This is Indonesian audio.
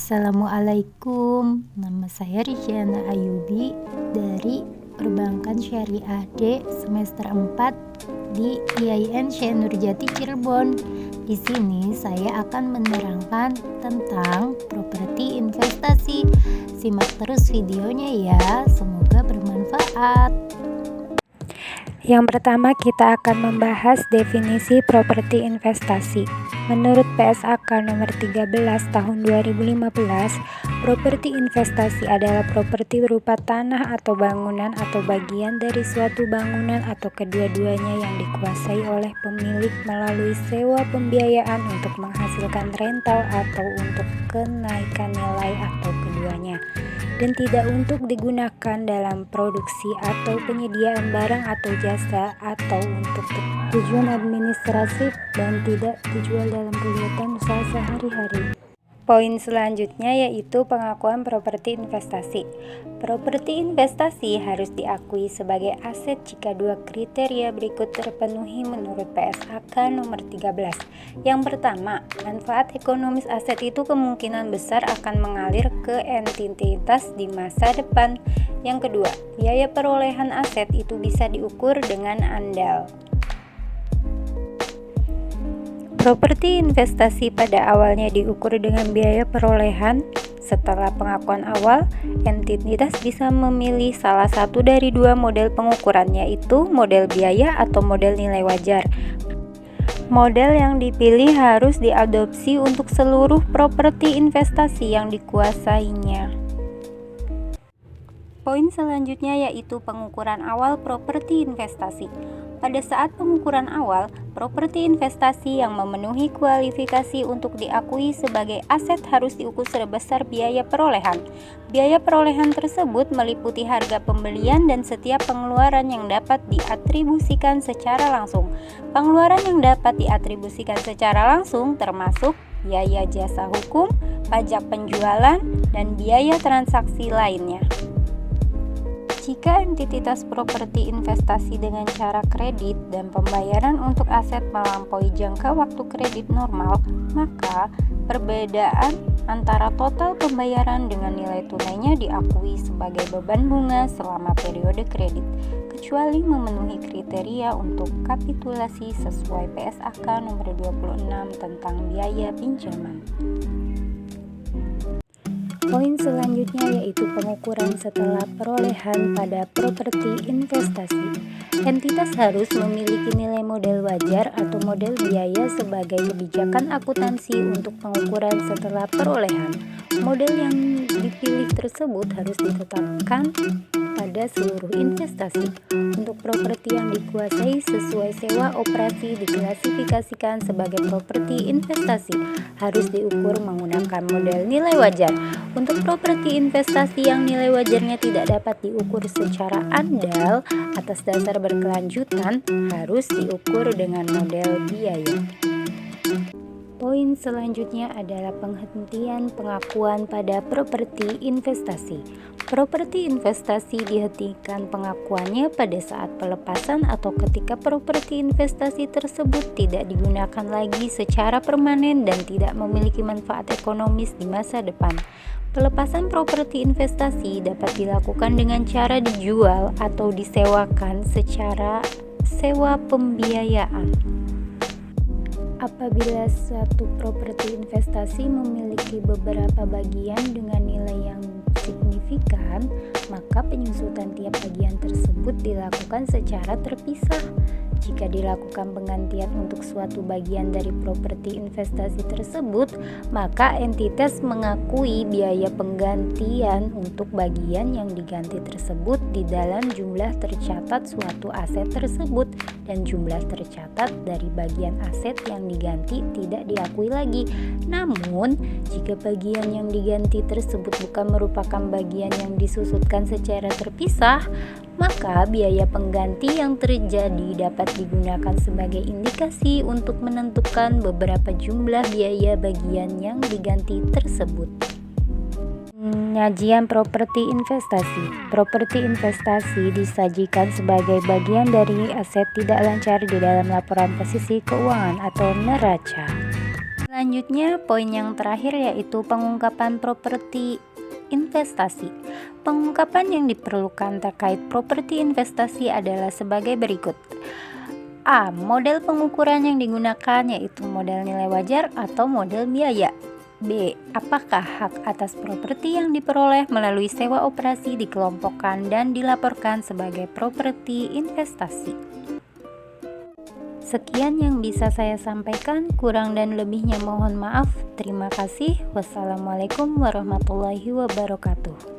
Assalamualaikum, nama saya Risyana Ayubi dari Perbankan Syariah D semester 4 di IAIN Syekh Nurjati Cirebon. Di sini saya akan menerangkan tentang properti investasi. Simak terus videonya ya, semoga bermanfaat. Yang pertama kita akan membahas definisi properti investasi. Menurut PSAK nomor 13 tahun 2015, properti investasi adalah properti berupa tanah atau bangunan atau bagian dari suatu bangunan atau kedua-duanya yang dikuasai oleh pemilik melalui sewa pembiayaan untuk menghasilkan rental atau untuk kenaikan nilai atau keduanya, dan tidak untuk digunakan dalam produksi atau penyediaan barang atau jasa atau untuk tujuan administratif dan tidak dijual dalam kegiatan usaha sehari-hari. Poin selanjutnya yaitu pengakuan properti investasi. Properti investasi harus diakui sebagai aset jika dua kriteria berikut terpenuhi menurut PSAK nomor 13. Yang pertama, manfaat ekonomis aset itu kemungkinan besar akan mengalir ke entitas di masa depan. Yang kedua, biaya perolehan aset itu bisa diukur dengan andal. Properti investasi pada awalnya diukur dengan biaya perolehan. Setelah pengakuan awal, entitas bisa memilih salah satu dari dua model pengukuran, yaitu model biaya atau model nilai wajar. Model yang dipilih harus diadopsi untuk seluruh properti investasi yang dikuasainya. Poin selanjutnya yaitu pengukuran awal properti investasi. Pada saat pengukuran awal, properti investasi yang memenuhi kualifikasi untuk diakui sebagai aset harus diukur sebesar biaya perolehan. Biaya perolehan tersebut meliputi harga pembelian dan setiap pengeluaran yang dapat diatribusikan secara langsung. Pengeluaran yang dapat diatribusikan secara langsung termasuk biaya jasa hukum, pajak penjualan, dan biaya transaksi lainnya. Jika entitas properti investasi dengan cara kredit dan pembayaran untuk aset melampaui jangka waktu kredit normal, maka perbedaan antara total pembayaran dengan nilai tunainya diakui sebagai beban bunga selama periode kredit, kecuali memenuhi kriteria untuk kapitulasi sesuai PSAK nomor 26 tentang biaya pinjaman. Poin selanjutnya yaitu pengukuran setelah perolehan pada properti investasi. Entitas harus memiliki nilai model wajar atau model biaya sebagai kebijakan akuntansi untuk pengukuran setelah perolehan. Model yang dipilih tersebut harus ditetapkan pada seluruh investasi. Untuk properti yang dikuasai sesuai sewa operasi diklasifikasikan sebagai properti investasi, harus diukur menggunakan model nilai wajar. Untuk properti investasi yang nilai wajarnya tidak dapat diukur secara andal atas dasar berkelanjutan, harus diukur dengan model biaya. Poin selanjutnya adalah penghentian pengakuan pada properti investasi. Properti investasi dihentikan pengakuannya pada saat pelepasan atau ketika properti investasi tersebut tidak digunakan lagi secara permanen dan tidak memiliki manfaat ekonomis di masa depan. Pelepasan properti investasi dapat dilakukan dengan cara dijual atau disewakan secara sewa pembiayaan. Apabila suatu properti investasi memiliki beberapa bagian dengan nilai yang signifikan, maka penyusutan tiap bagian tersebut dilakukan secara terpisah. Jika dilakukan penggantian untuk suatu bagian dari properti investasi tersebut, maka entitas mengakui biaya penggantian untuk bagian yang diganti tersebut di dalam jumlah tercatat suatu aset tersebut, dan jumlah tercatat dari bagian aset yang diganti tidak diakui lagi. Namun, jika bagian yang diganti tersebut bukan merupakan bagian yang disusutkan secara terpisah, maka biaya pengganti yang terjadi dapat digunakan sebagai indikasi untuk menentukan beberapa jumlah biaya bagian yang diganti tersebut. Penyajian properti investasi. Properti investasi disajikan sebagai bagian dari aset tidak lancar di dalam laporan posisi keuangan atau neraca. Selanjutnya, poin yang terakhir yaitu pengungkapan properti investasi. Pengungkapan yang diperlukan terkait properti investasi adalah sebagai berikut. A. Model pengukuran yang digunakan yaitu model nilai wajar atau model biaya. B. Apakah hak atas properti yang diperoleh melalui sewa operasi dikelompokkan dan dilaporkan sebagai properti investasi? Sekian yang bisa saya sampaikan, kurang dan lebihnya mohon maaf. Terima kasih. Wassalamualaikum warahmatullahi wabarakatuh.